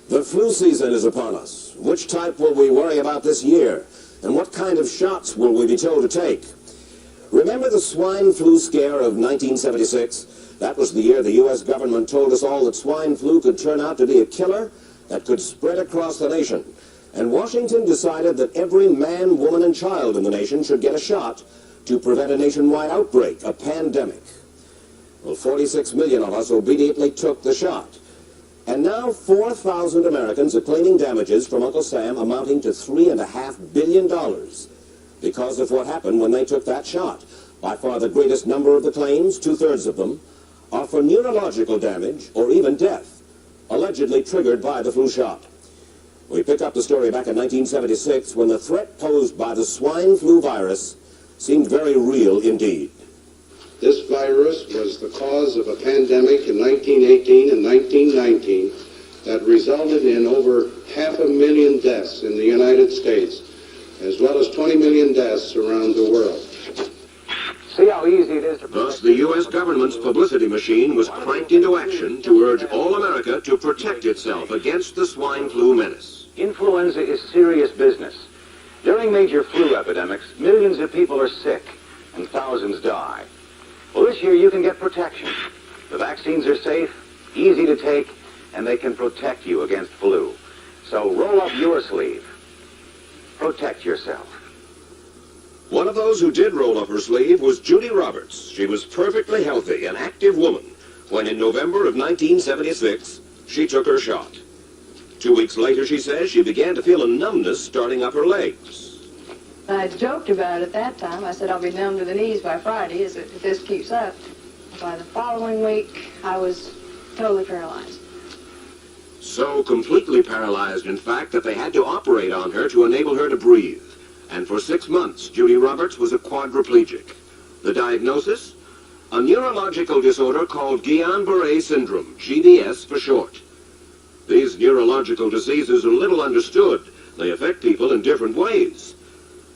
The flu season is upon us. Which type will we worry about this year? And what kind of shots will we be told to take? Remember the swine flu scare of 1976? That was the year the U.S. government told us all that swine flu could turn out to be a killer that could spread across the nation. And Washington decided that every man, woman, and child in the nation should get a shot to prevent a nationwide outbreak, a pandemic. Well, 46 million of us obediently took the shot. And now 4,000 Americans are claiming damages from Uncle Sam amounting to $3.5 billion because of what happened when they took that shot. By far the greatest number of the claims, 2/3 of them, are for neurological damage or even death, allegedly triggered by the flu shot. We pick up the story back in 1976 when the threat posed by the swine flu virus seemed very real indeed. This virus was the cause of a pandemic in 1918 and 1919 that resulted in over 500,000 deaths in the United States, as well as 20 million deaths around the world. See how easy it is to... Thus, the U.S. government's publicity machine was cranked into action to urge all America to protect itself against the swine flu menace. Influenza is serious business. During major flu epidemics, millions of people are sick and thousands die. Well, this year you can get protection. The vaccines are safe, easy to take, and they can protect you against flu. So roll up your sleeve. Protect yourself. One of those who did roll up her sleeve was Judy Roberts. She was perfectly healthy, an active woman, when in November of 1976, she took her shot. 2 weeks later, she says, she began to feel a numbness starting up her legs. I joked about it at that time. I said I'll be numb to the knees by Friday if this keeps up. By the following week, I was totally paralyzed. So completely paralyzed, in fact, that they had to operate on her to enable her to breathe. And for 6 months, Judy Roberts was a quadriplegic. The diagnosis? A neurological disorder called Guillain-Barré syndrome, GBS for short. These neurological diseases are little understood. They affect people in different ways.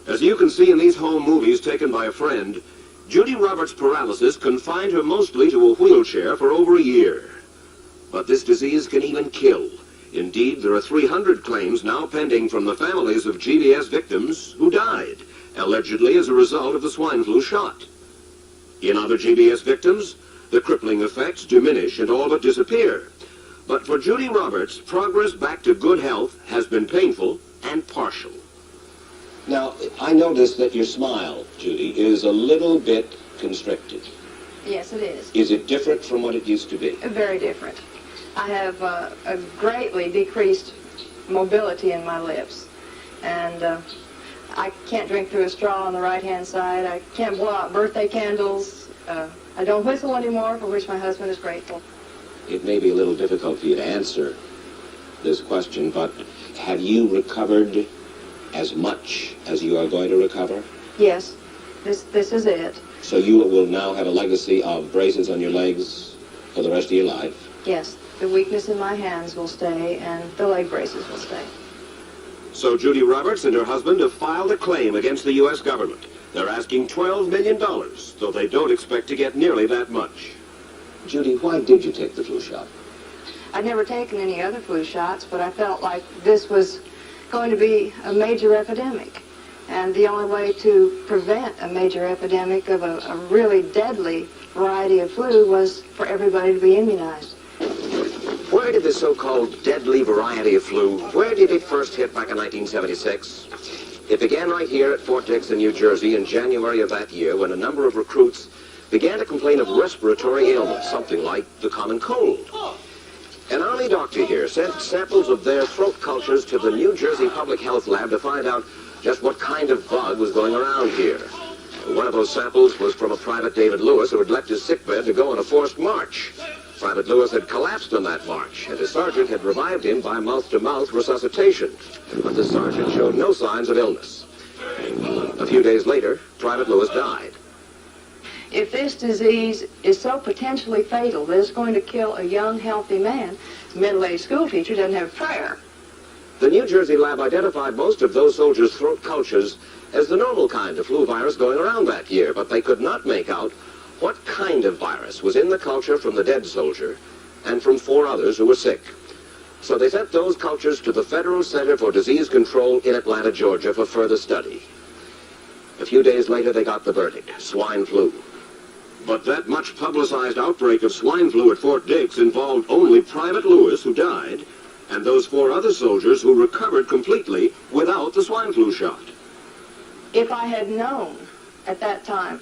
As you can see in these home movies taken by a friend, Judy Roberts' paralysis confined her mostly to a wheelchair for over a year. But this disease can even kill. Indeed, there are 300 claims now pending from the families of GBS victims who died, allegedly as a result of the swine flu shot. In other GBS victims, the crippling effects diminish and all but disappear. But for Judy Roberts, progress back to good health has been painful and partial. Now, I noticed that your smile, Judy, is a little bit constricted. Yes, it is. Is it different from what it used to be? Very different. I have a greatly decreased mobility in my lips. And I can't drink through a straw on the right-hand side. I can't blow out birthday candles. I don't whistle anymore, for which my husband is grateful. It may be a little difficult for you to answer this question, but have you recovered as much as you are going to recover? Yes, this is it. So you will now have a legacy of braces on your legs for the rest of your life? Yes, the weakness in my hands will stay, and the leg braces will stay. So Judy Roberts and her husband have filed a claim against the U.S. government. They're asking $12 million, though they don't expect to get nearly that much. Judy, why did you take the flu shot? I'd never taken any other flu shots, but I felt like this was going to be a major epidemic. And the only way to prevent a major epidemic of a really deadly variety of flu was for everybody to be immunized. Where did the so-called deadly variety of flu, where did it first hit back in 1976? It began right here at Fort Dix in New Jersey in January of that year when a number of recruits began to complain of respiratory ailments, something like the common cold. An Army doctor here sent samples of their throat cultures to the New Jersey Public Health Lab to find out just what kind of bug was going around here. One of those samples was from a Private David Lewis who had left his sickbed to go on a forced march. Private Lewis had collapsed on that march, and his sergeant had revived him by mouth-to-mouth resuscitation. But the sergeant showed no signs of illness. A few days later, Private Lewis died. If this disease is so potentially fatal that it's going to kill a young, healthy man, a middle-aged school teacher doesn't have a prayer. The New Jersey lab identified most of those soldiers' throat cultures as the normal kind of flu virus going around that year, but they could not make out what kind of virus was in the culture from the dead soldier and from 4 others who were sick. So they sent those cultures to the Federal Center for Disease Control in Atlanta, Georgia for further study. A few days later, they got the verdict: swine flu. But that much publicized outbreak of swine flu at Fort Dix involved only Private Lewis, who died, and those 4 other soldiers who recovered completely without the swine flu shot. If I had known at that time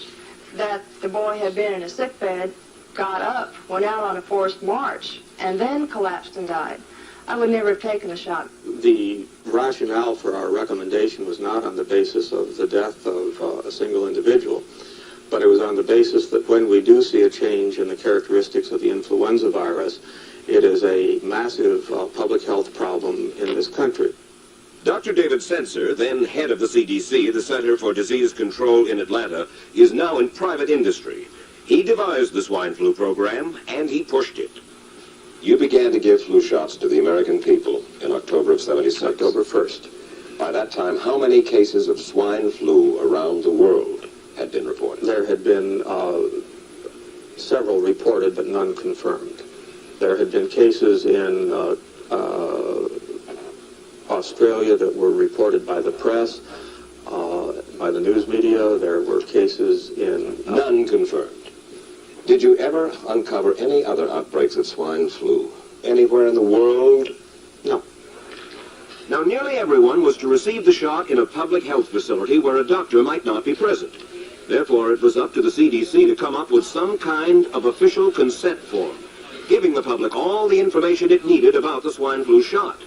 that the boy had been in a sick bed, got up, went out on a forced march, and then collapsed and died, I would never have taken the shot. The rationale for our recommendation was not on the basis of the death of a single individual, but it was on the basis that when we do see a change in the characteristics of the influenza virus, it is a massive public health problem in this country. Dr. David Senser, then head of the CDC, the Center for Disease Control in Atlanta, is now in private industry. He devised the swine flu program, and he pushed it. You began to give flu shots to the American people in October of '76. October 1st. By that time, how many cases of swine flu around the world had been reported? There had been several reported, but none confirmed. There had been cases in Australia that were reported by the press, by the news media. There were cases in... None confirmed. Did you ever uncover any other outbreaks of swine flu anywhere in the world? No. Now, nearly everyone was to receive the shot in a public health facility where a doctor might not be present. Therefore, it was up to the CDC to come up with some kind of official consent form, giving the public all the information it needed about the swine flu shot.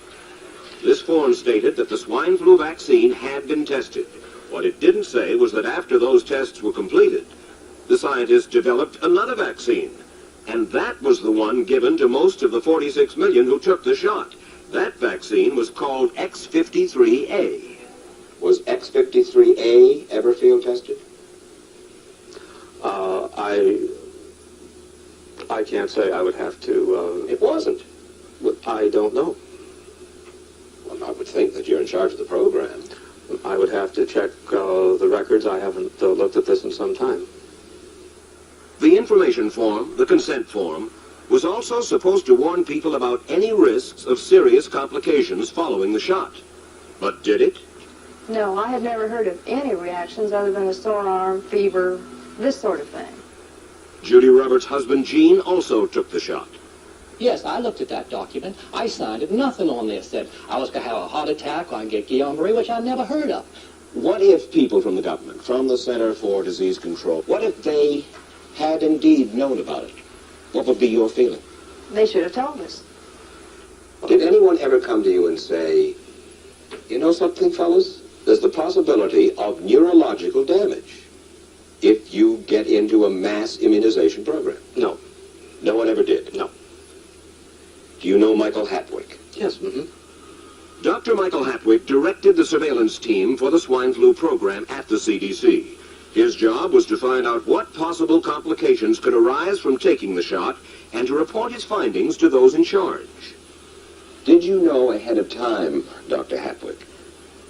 This form stated that the swine flu vaccine had been tested. What it didn't say was that after those tests were completed, the scientists developed another vaccine, and that was the one given to most of the 46 million who took the shot. That vaccine was called X53A. Was X53A ever field tested? I can't say. I would have to... It wasn't. I don't know. Well, I would think that you're in charge of the program. I would have to check the records. I haven't looked at this in some time. The information form, the consent form, was also supposed to warn people about any risks of serious complications following the shot. But did it? No, I had never heard of any reactions other than a sore arm, fever, this sort of thing. Judy Roberts' husband, Gene, also took the shot. Yes, I looked at that document. I signed it. Nothing on there said I was going to have a heart attack or I get Guillain-Barré, which I never heard of. What if people from the government, from the Center for Disease Control, what if they had indeed known about it? What would be your feeling? They should have told us. Did anyone ever come to you and say, you know something, fellas? There's the possibility of neurological damage if you get into a mass immunization program? No. No one ever did? No. Do you know Michael Hatwick? Yes. Dr. Michael Hatwick directed the surveillance team for the swine flu program at the CDC. His job was to find out what possible complications could arise from taking the shot and to report his findings to those in charge. Did you know ahead of time, Dr. Hatwick,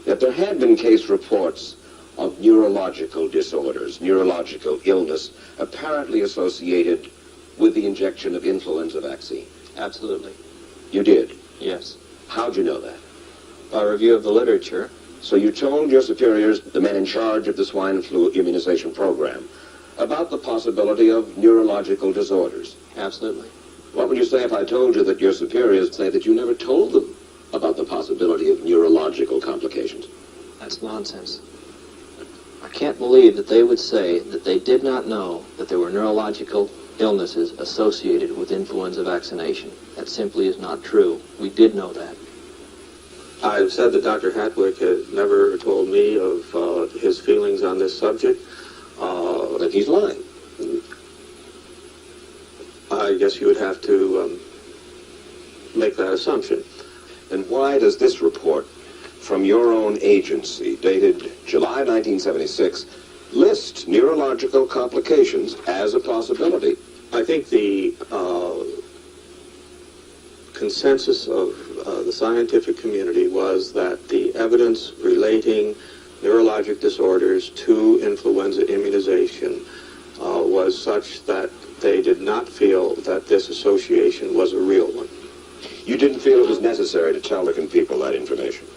that there had been case reports of neurological disorders, neurological illness, apparently associated with the injection of influenza vaccine? Absolutely. You did? Yes. How'd you know that? By review of the literature. So you told your superiors, the men in charge of the swine flu immunization program, about the possibility of neurological disorders? Absolutely. What would you say if I told you that your superiors say that you never told them about the possibility of neurological complications? That's nonsense. I can't believe that they would say that they did not know that there were neurological illnesses associated with influenza vaccination. That simply is not true. We did know that. I've said that Dr. Hatwick had never told me of his feelings on this subject. That he's lying. I guess you would have to make that assumption. Then why does this report from your own agency, dated July 1976, list neurological complications as a possibility? I think the consensus of the scientific community was that the evidence relating neurologic disorders to influenza immunization was such that they did not feel that this association was a real one. You didn't feel it was necessary to tell the people that information?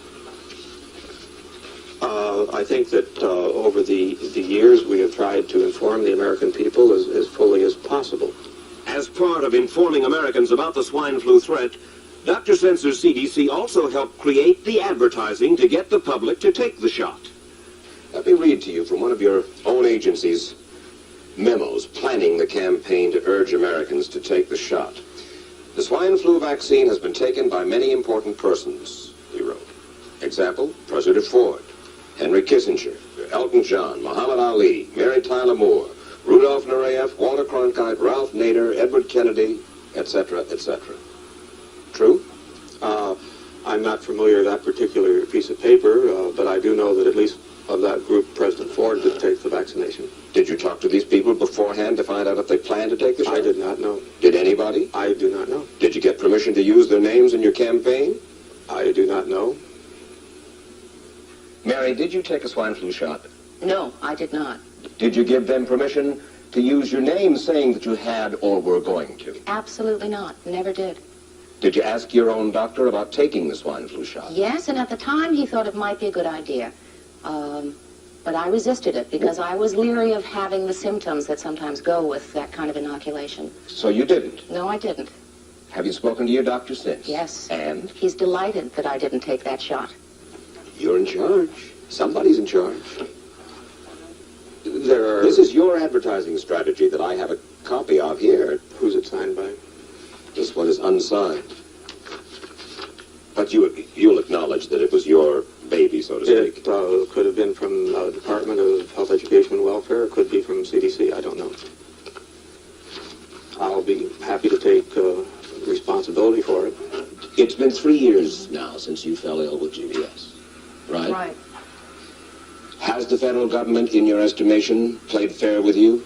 I think that over the years we have tried to inform the American people as fully as possible. As part of informing Americans about the swine flu threat, Dr. Sensor's CDC also helped create the advertising to get the public to take the shot. Let me read to you from one of your own agency's memos planning the campaign to urge Americans to take the shot. The swine flu vaccine has been taken by many important persons, he wrote. Example, President Ford, Henry Kissinger, Elton John, Muhammad Ali, Mary Tyler Moore, Rudolph Nureyev, Walter Cronkite, Ralph Nader, Edward Kennedy, etc., etc. True? I'm not familiar with that particular piece of paper, but I do know that at least of that group, President Ford did take the vaccination. Did you talk to these people beforehand to find out if they planned to take the shot? I did not know. Did anybody? I do not know. Did you get permission to use their names in your campaign? I do not know. Mary, did you take a swine flu shot? No, I did not. Did you give them permission to use your name saying that you had or were going to? Absolutely not. Never did. Did you ask your own doctor about taking the swine flu shot? Yes, and at the time he thought it might be a good idea. But I resisted it because I was leery of having the symptoms that sometimes go with that kind of inoculation. So you didn't? No, I didn't. Have you spoken to your doctor since? Yes. And? He's delighted that I didn't take that shot. You're in charge. Somebody's in charge. This is your advertising strategy that I have a copy of here. Who's it signed by? This one is unsigned. But you'll acknowledge that it was your baby, so to speak. It could have been from the Department of Health, Education, and Welfare. It could be from CDC. I don't know. I'll be happy to take responsibility for it. It's been 3 years now since you fell ill with GBS, right? Right. Has the federal government, in your estimation, played fair with you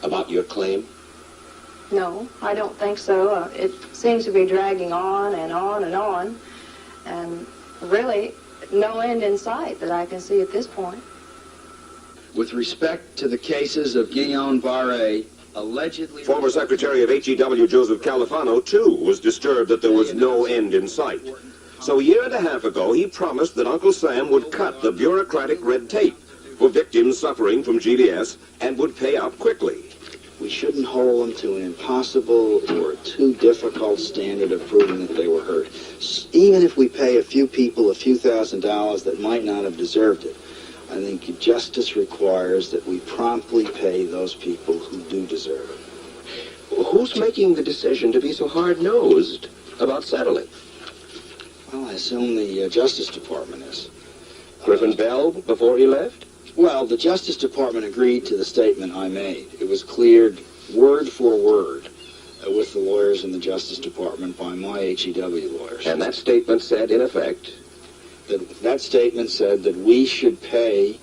about your claim? No, I don't think so. It seems to be dragging on and on and on, and really no end in sight that I can see at this point. With respect to the cases of Guillain-Barré, allegedly... Former Secretary of HEW Joseph Califano, too, was disturbed that there was no end in sight. So a year and a half ago, he promised that Uncle Sam would cut the bureaucratic red tape for victims suffering from GBS and would pay out quickly. We shouldn't hold them to an impossible or too difficult standard of proving that they were hurt. Even if we pay a few people a few $1,000s that might not have deserved it, I think justice requires that we promptly pay those people who do deserve it. Who's making the decision to be so hard-nosed about settling? Well, I assume the Justice Department is. Griffin Bell before he left? Well, the Justice Department agreed to the statement I made. It was cleared word for word with the lawyers in the Justice Department by my HEW lawyers. And that statement said, in effect... That statement said that we should pay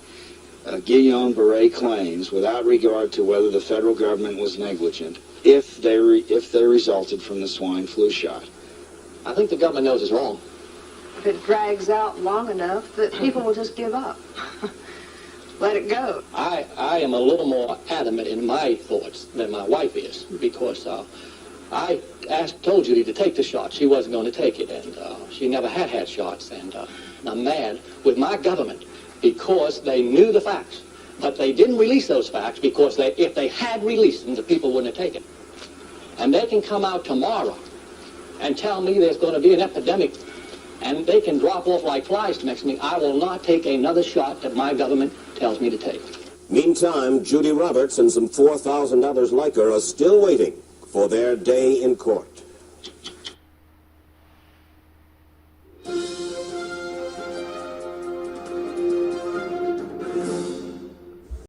Guillain-Barré claims without regard to whether the federal government was negligent if they resulted from the swine flu shot. I think the government knows it's wrong. If it drags out long enough, that people will just give up. Let it go. I am a little more adamant in my thoughts than my wife is, because I told Judy to take the shot. She wasn't going to take it, and she never had shots, and I'm mad with my government because they knew the facts, but they didn't release those facts because if they had released them, the people wouldn't have taken. And they can come out tomorrow and tell me there's going to be an epidemic, and they can drop off like flies next to me. I will not take another shot that my government tells me to take. Meantime, Judy Roberts and some 4,000 others like her are still waiting for their day in court.